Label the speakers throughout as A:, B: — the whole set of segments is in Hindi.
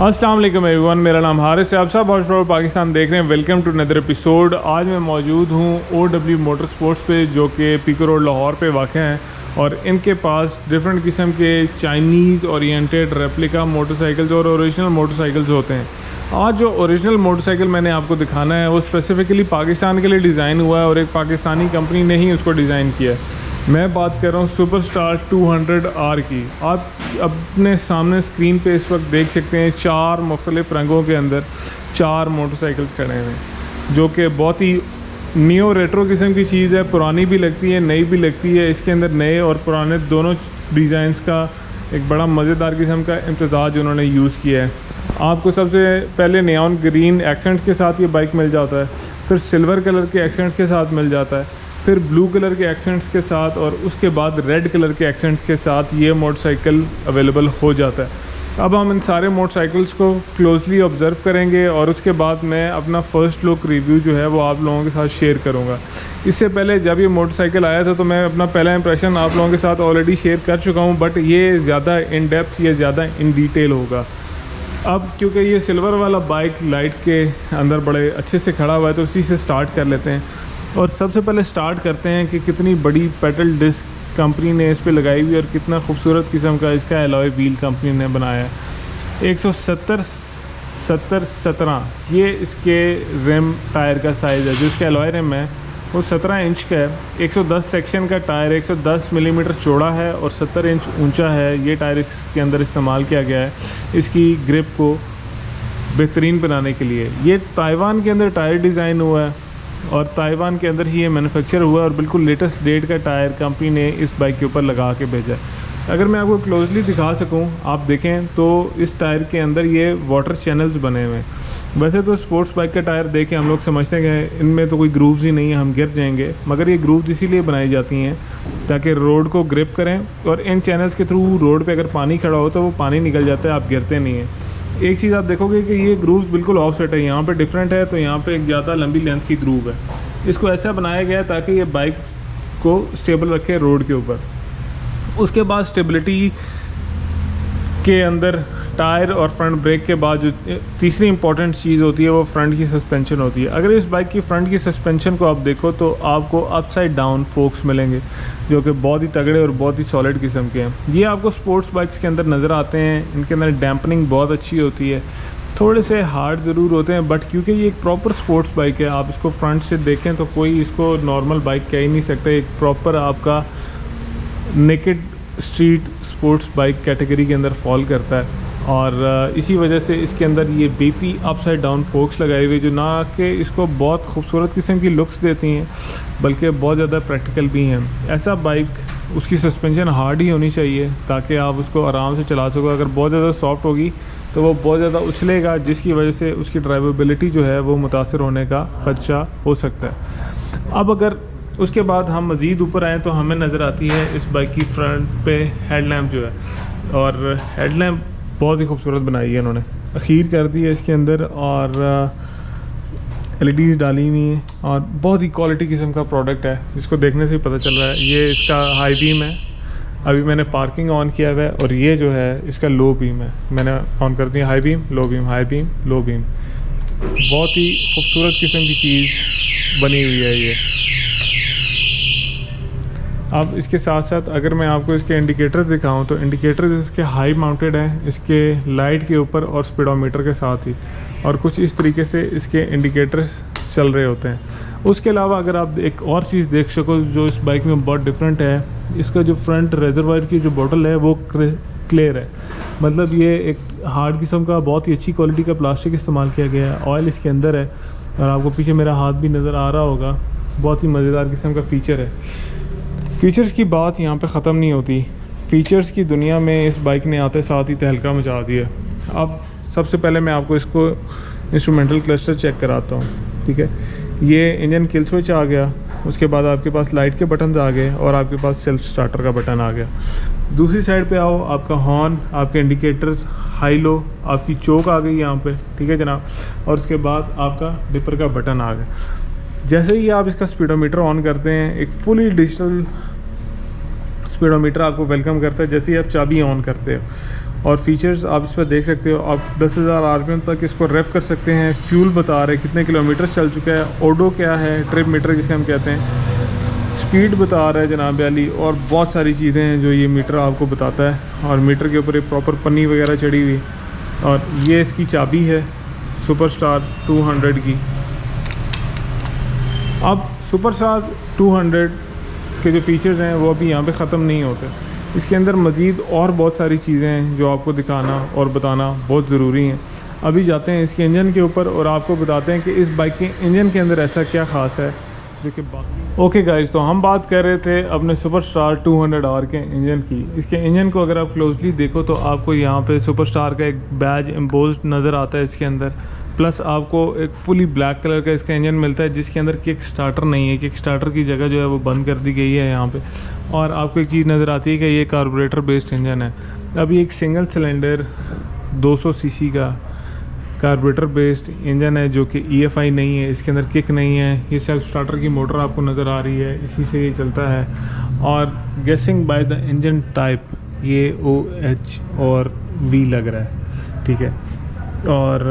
A: अस्सलाम वालेकुम एवरीवन, मेरा नाम हारिस है। आप सब हॉट पाकिस्तान देख रहे हैं। Welcome to another episode. आज मैं मौजूद हूँ OW मोटर स्पोर्ट्स पे, जो कि पीको रोड लाहौर पे वाक़ हैं, और इनके पास डिफरेंट किस्म के चाइनीज़ ओरिएंटेड रेप्लिका मोटरसाइकिल्स और ओरिजिनल मोटरसाइकिल्स होते हैं। आज जो ओरिजिनल मोटरसाइकिल मैंने आपको दिखाना है वो स्पेसिफ़िकली पाकिस्तान के लिए डिज़ाइन हुआ है और एक पाकिस्तानी कंपनी ने ही उसको डिज़ाइन किया है। मैं बात कर रहा हूँ सुपरस्टार 200R की। आप अपने सामने स्क्रीन पे इस वक्त देख सकते हैं 4 मुख्तलिफ़ रंगों के अंदर 4 मोटरसाइकिल्स खड़े हैं, जो कि बहुत ही न्यू रेट्रो किस्म की चीज़ है। पुरानी भी लगती है, नई भी लगती है। इसके अंदर नए और पुराने दोनों डिज़ाइंस का एक बड़ा मज़ेदार किस्म का इम्तज़ाज उन्होंने यूज़ किया है। आपको सबसे पहले नियॉन ग्रीन एक्सेंट के साथ ये बाइक मिल जाता है, फिर सिल्वर कलर के एक्सेंट्स के साथ मिल जाता है, फिर ब्लू कलर के एक्सेंट्स के साथ, और उसके बाद रेड कलर के एक्सेंट्स के साथ ये मोटरसाइकिल अवेलेबल हो जाता है। अब हम इन सारे मोटरसाइकिल्स को क्लोजली ऑब्ज़र्व करेंगे और उसके बाद मैं अपना फ़र्स्ट लुक रिव्यू जो है वो आप लोगों के साथ शेयर करूंगा। इससे पहले जब ये मोटरसाइकिल आया था तो मैं अपना पहला इंप्रेशन आप लोगों के साथ ऑलरेडी शेयर कर चुका हूँ, बट ये ज़्यादा इन डेप्थ, ये ज़्यादा इन डिटेल होगा। अब क्योंकि ये सिल्वर वाला बाइक लाइट के अंदर बड़े अच्छे से खड़ा हुआ है तो उसी से स्टार्ट कर लेते हैं। और सबसे पहले स्टार्ट करते हैं कि कितनी बड़ी पेडल डिस्क कंपनी ने इस पे लगाई हुई और कितना खूबसूरत किस्म का इसका एलॉय व्हील कंपनी ने बनाया है। 170/17 ये इसके रिम टायर का साइज़ है। जो इसका एलॉय रिम है वो 17 इंच का है। 110 सेक्शन का टायर 110 मिलीमीटर चौड़ा है और 70 इंच ऊंचा है। ये टायर इसके अंदर इस्तेमाल किया गया है इसकी ग्रिप को बेहतरीन बनाने के लिए। ये ताइवान के अंदर टायर डिज़ाइन हुआ है और ताइवान के अंदर ही ये मैन्युफैक्चर हुआ है और बिल्कुल लेटेस्ट डेट का टायर कंपनी ने इस बाइक के ऊपर लगा के भेजा है। अगर मैं आपको क्लोजली दिखा सकूं, आप देखें तो इस टायर के अंदर ये वाटर चैनल्स बने हुए हैं। वैसे तो स्पोर्ट्स बाइक का टायर देख के हम लोग समझते हैं कि इनमें तो कोई ग्रूव्स ही नहीं है, हम गिर जाएंगे, मगर ये ग्रूव्स इसीलिए बनाई जाती हैं ताकि रोड को ग्रिप करें, और इन चैनल्स के थ्रू रोड पर अगर पानी खड़ा हो तो वो पानी निकल जाता है, आप गिरते नहीं हैं। एक चीज़ आप देखोगे कि ये ग्रूव्स बिल्कुल ऑफसेट है, यहाँ पे डिफरेंट है, तो यहाँ पे एक ज़्यादा लंबी लेंथ की ग्रूव है। इसको ऐसा बनाया गया है ताकि ये बाइक को स्टेबल रखे रोड के ऊपर। उसके बाद स्टेबिलिटी के अंदर टायर और फ्रंट ब्रेक के बाद जो तीसरी इंपॉर्टेंट चीज़ होती है वो फ्रंट की सस्पेंशन होती है। अगर इस बाइक की फ्रंट की सस्पेंशन को आप देखो तो आपको अपसाइड डाउन फोक्स मिलेंगे, जो कि बहुत ही तगड़े और बहुत ही सॉलिड किस्म के हैं। ये आपको स्पोर्ट्स बाइक्स के अंदर नज़र आते हैं। इनके अंदर डैम्पनिंग बहुत अच्छी होती है, थोड़े से हार्ड ज़रूर होते हैं, बट क्योंकि ये एक प्रॉपर स्पोर्ट्स बाइक है, आप इसको फ्रंट से देखें तो कोई इसको नॉर्मल बाइक कह ही नहीं सकता। एक प्रॉपर आपका naked street sports bike category के अंदर फॉल करता है, और इसी वजह से इसके अंदर ये बीफी अपसाइड डाउन फोक्स लगाए हुए जो ना कि इसको बहुत खूबसूरत किस्म की लुक्स देती हैं, बल्कि बहुत ज़्यादा प्रैक्टिकल भी हैं। ऐसा बाइक उसकी सस्पेंशन हार्ड ही होनी चाहिए ताकि आप उसको आराम से चला सको। अगर बहुत ज़्यादा सॉफ्ट होगी तो वो बहुत ज़्यादा उछलेगा, जिसकी वजह से उसकी ड्राइवेबिलिटी जो है वो मुतासर होने का खदशा हो सकता है। अब अगर उसके बाद हम मज़ीद ऊपर आएँ तो हमें नज़र आती है इस बाइक की फ्रंट पे हेडलैम्प जो है, और हेडलैम्प बहुत ही खूबसूरत बनाई है इन्होंने, अखीर कर दी है इसके अंदर, और LEDs डाली हुई हैं, और बहुत ही क्वालिटी किस्म का प्रोडक्ट है। इसको देखने से ही पता चल रहा है। ये इसका हाई बीम है, अभी मैंने पार्किंग ऑन किया हुआ है, और ये जो है इसका लो बीम है। मैंने ऑन कर दिया high beam, low beam, high beam, low beam. बहुत ही खूबसूरत किस्म की चीज़ बनी हुई है ये। अब इसके साथ साथ अगर मैं आपको इसके इंडिकेटर्स दिखाऊं तो इंडिकेटर्स इसके हाई माउंटेड हैं, इसके लाइट के ऊपर और स्पीडोमीटर के साथ ही, और कुछ इस तरीके से इसके इंडिकेटर्स चल रहे होते हैं। उसके अलावा अगर आप एक और चीज़ देख सको जो इस बाइक में बहुत डिफरेंट है, इसका जो फ्रंट रेजरवायर की जो बॉटल है वो क्लियर है। मतलब ये एक हार्ड किस्म का बहुत ही अच्छी क्वालिटी का प्लास्टिक इस्तेमाल किया गया है। ऑयल इसके अंदर है, और आपको पीछे मेरा हाथ भी नज़र आ रहा होगा। बहुत ही मज़ेदार किस्म का फ़ीचर है। फ़ीचर्स की बात यहाँ पे ख़त्म नहीं होती। फ़ीचर्स की दुनिया में इस बाइक ने आते साथ ही तहलका मचा दिया। अब सबसे पहले मैं आपको इसको इंस्ट्रूमेंटल क्लस्टर चेक कराता हूँ, ठीक है। ये इंजन किल स्विच आ गया, उसके बाद आपके पास लाइट के बटन आ गए, और आपके पास सेल्फ स्टार्टर का बटन आ गया। दूसरी साइड पे आओ, आपका हॉर्न, आपके इंडिकेटर्स, हाई लो, आपकी चोक आ गई यहाँ पे, ठीक है जनाब, और उसके बाद आपका डिपर का बटन आ गया। जैसे ही आप इसका स्पीडोमीटर ऑन करते हैं, एक फुली डिजिटल स्पीडोमीटर आपको वेलकम करता है जैसे ही आप चाबी ऑन करते हो। और फीचर्स आप इस पर देख सकते हो। आप 10,000 RPM तक इसको रेफ कर सकते हैं। फ्यूल बता रहे कितने किलोमीटर चल चुका है, ओडो क्या है, ट्रिप मीटर जिसे हम कहते हैं, स्पीड बता रहा है जनाब अली, और बहुत सारी चीज़ें हैं जो ये मीटर आपको बताता है। और मीटर के ऊपर एक प्रॉपर पन्नी वगैरह चढ़ी हुई। और ये इसकी चाबी है सुपरस्टार 200 की। अब सुपरस्टार 200 के जो फीचर्स हैं वो अभी यहाँ पे ख़त्म नहीं होते। इसके अंदर मज़ीद और बहुत सारी चीज़ें हैं जो आपको दिखाना और बताना बहुत ज़रूरी हैं। अभी जाते हैं इसके इंजन के ऊपर और आपको बताते हैं कि इस बाइक के इंजन के अंदर ऐसा क्या ख़ास है जो कि बाकी। ओके गाइस, तो हम बात कर रहे थे अपने सुपरस्टार 200R के इंजन की। इसके इंजन को अगर आप क्लोजली देखो तो आपको यहाँ पे सुपरस्टार का एक बैज एम्बोस्ड नज़र आता है इसके अंदर। प्लस आपको एक फुली ब्लैक कलर का इसका इंजन मिलता है जिसके अंदर किक स्टार्टर नहीं है। किक स्टार्टर की जगह जो है वो बंद कर दी गई है यहाँ पे। और आपको एक चीज़ नज़र आती है कि ये कार्बोरेटर बेस्ड इंजन है। अब ये एक सिंगल सिलेंडर 200 सीसी का कार्बोरेटर बेस्ड इंजन है जो कि EFI नहीं है, इसके अंदर किक नहीं है। ये सेल्फ स्टार्टर की मोटर आपको नज़र आ रही है, इसी से ये चलता है। और गेसिंग बाय द इंजन टाइप ये OH और V लग रहा है, ठीक है। और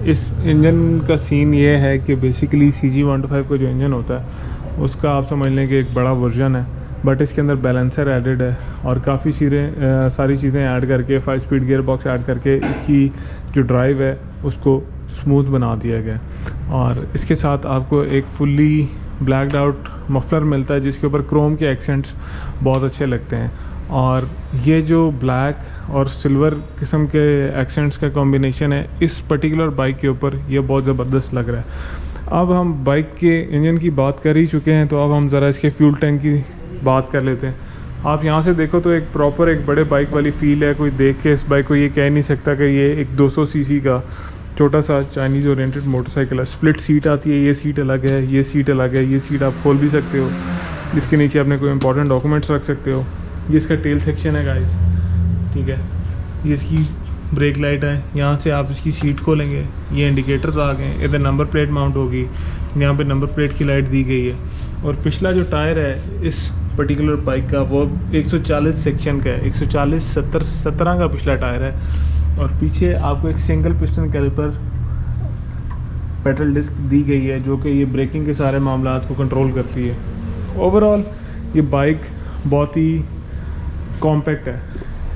A: इस इंजन का सीन ये है कि बेसिकली CG125 का जो इंजन होता है उसका आप समझ लें कि एक बड़ा वर्जन है, बट इसके अंदर बैलेंसर एडेड है और काफ़ी सारी चीज़ें ऐड करके 5 स्पीड गियर बॉक्स ऐड करके इसकी जो ड्राइव है उसको स्मूथ बना दिया गया। और इसके साथ आपको एक फुल्ली ब्लैकड आउट मफलर मिलता है जिसके ऊपर क्रोम के एक्सेंट्स बहुत अच्छे लगते हैं। और ये जो ब्लैक और सिल्वर किस्म के एक्सेंट्स का कॉम्बिनेशन है इस पर्टिकुलर बाइक के ऊपर ये बहुत ज़बरदस्त लग रहा है। अब हम बाइक के इंजन की बात कर ही चुके हैं तो अब हम ज़रा इसके फ्यूल टैंक की बात कर लेते हैं। आप यहाँ से देखो तो एक प्रॉपर एक बड़े बाइक वाली फ़ील है। कोई देख के इस बाइक को ये कह नहीं सकता कि ये एक 200 सीसी का छोटा सा चाइनीज़ ओरिएंटेड मोटरसाइकिल है। स्प्लिट सीट आती है, ये सीट अलग है, ये सीट अलग है। ये सीट आप खोल भी सकते हो, जिसके नीचे अपने कोई इंपॉर्टेंट डॉक्यूमेंट्स रख सकते हो। ये इसका टेल सेक्शन है गाइस, ठीक है। ये इसकी ब्रेक लाइट है, यहाँ से आप इसकी सीट खोलेंगे, ये इंडिकेटर्स आ गए, इधर नंबर प्लेट माउंट होगी, यहाँ पे नंबर प्लेट की लाइट दी गई है। और पिछला जो टायर है इस पर्टिकुलर बाइक का वो 140 सेक्शन का है, 140 17 का पिछला टायर है। और पीछे आपको एक single piston caliper pedal disc दी गई है जो कि ये ब्रेकिंग के सारे मामलात को कंट्रोल करती है। ओवरऑल ये बाइक बहुत ही कॉम्पैक्ट है।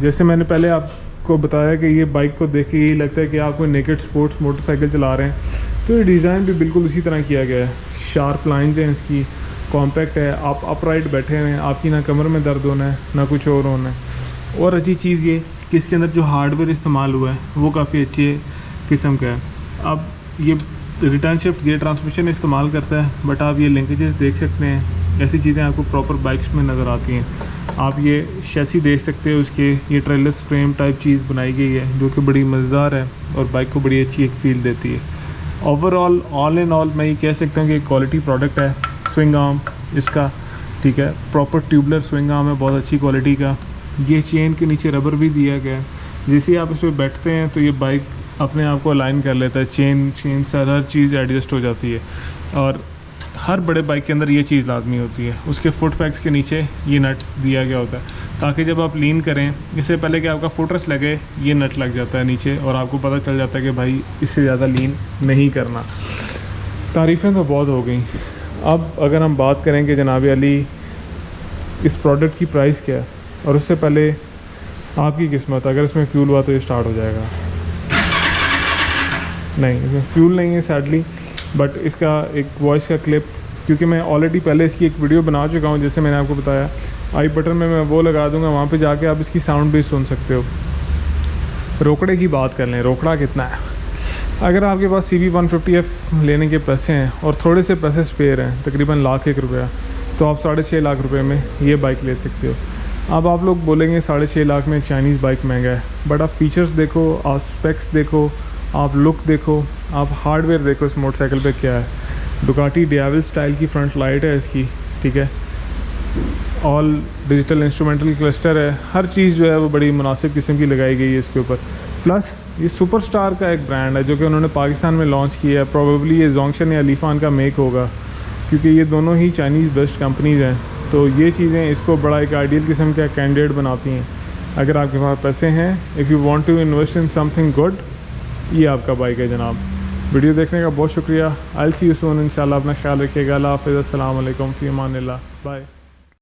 A: जैसे मैंने पहले आपको बताया कि ये बाइक को देख के यही लगता है कि आप कोई नेकेड स्पोर्ट्स मोटरसाइकिल चला रहे हैं, तो ये डिज़ाइन भी बिल्कुल उसी तरह किया गया है। शार्प लाइंस हैं इसकी, कॉम्पैक्ट है, आप अपराइट बैठे हुए हैं, आपकी ना कमर में दर्द होना है ना कुछ और होना है। और अच्छी चीज़ ये कि इसके अंदर जो हार्डवेयर इस्तेमाल हुआ है वो काफ़ी अच्छे किस्म का है। अब ये रिटर्न शिफ्ट गियर ट्रांसमिशन इस्तेमाल करता है, बट आप ये लिंकेजेस देख सकते हैं, ऐसी चीज़ें आपको प्रॉपर बाइक्स में नज़र आती हैं। आप ये शैसी देख सकते हो उसके, ये ट्रेलर्स फ्रेम टाइप चीज़ बनाई गई है जो कि बड़ी मज़ेदार है और बाइक को बड़ी अच्छी एक फील देती है। ओवरऑल ऑल इन ऑल मैं ये कह सकता हूँ कि क्वालिटी प्रोडक्ट है। स्विंग आर्म इसका, ठीक है, प्रॉपर ट्यूबलर स्विंग आर्म है बहुत अच्छी क्वालिटी का। ये चेन के नीचे रबर भी दिया गया है, जैसे आप इस पर बैठते हैं तो ये बाइक अपने आप को अलाइन कर लेता है, चेन सर हर चीज़ एडजस्ट हो जाती है। और हर बड़े बाइक के अंदर ये चीज़ लाजमी होती है। उसके फुट पैक्स के नीचे ये नट दिया गया होता है ताकि जब आप लीन करें, इससे पहले कि आपका फुट रेस्ट लगे, ये नट लग जाता है नीचे और आपको पता चल जाता है कि भाई इससे ज़्यादा लीन नहीं करना। तारीफ़ें तो बहुत हो गई। अब अगर हम बात करें कि जनाब अली इस प्रोडक्ट की प्राइस क्या है, और उससे पहले आपकी किस्मत, अगर इसमें फ्यूल हुआ तो ये स्टार्ट हो जाएगा। नहीं, इसमें फ्यूल नहीं है सैडली, बट इसका एक वॉइस का क्लिप, क्योंकि मैं ऑलरेडी पहले इसकी एक वीडियो बना चुका हूँ, जैसे मैंने आपको बताया, आई बटन में मैं वो लगा दूंगा, वहाँ पे जाके आप इसकी साउंड भी सुन सकते हो। रोकड़े की बात कर लें, रोकड़ा कितना है। अगर आपके पास CB150F लेने के पैसे हैं और थोड़े से पैसे स्पेयर हैं, तकरीबन ₹1,00,000, तो आप 6.5 लाख रुपये में ये बाइक ले सकते हो। अब आप लोग बोलेंगे 6.5 लाख में चाइनीज़ बाइक महंगा है, बट आप फीचर्स देखो, आप स्पेक्स देखो, आप लुक देखो, आप हार्डवेयर देखो इस मोटरसाइकिल पे क्या है। डुकाटी डियावल स्टाइल की फ्रंट लाइट है इसकी, ठीक है, ऑल डिजिटल इंस्ट्रूमेंटल क्लस्टर है, हर चीज़ जो है वो बड़ी मुनासिब किस्म की लगाई गई है इसके ऊपर। प्लस ये सुपरस्टार का एक ब्रांड है जो कि उन्होंने पाकिस्तान में लॉन्च किया है। प्रोबेबली ये जोंगशन या अलीफान का मेक होगा, क्योंकि ये दोनों ही चाइनीज़ बेस्ड कंपनीज़ हैं, तो ये चीज़ें इसको बड़ा एक आइडियल किस्म का कैंडिडेट बनाती हैं। अगर आपके पास पैसे हैं, if you want to invest in something good, ये आपका बाइक है जनाब। वीडियो देखने का बहुत शुक्रिया। I will see you soon इंशाल्लाह। अपना ख्याल रखिएगा। अल्लाह हाफ़िज़। अस्सलाम वालेकुम फ़ी अमानिल्लाह। बाय।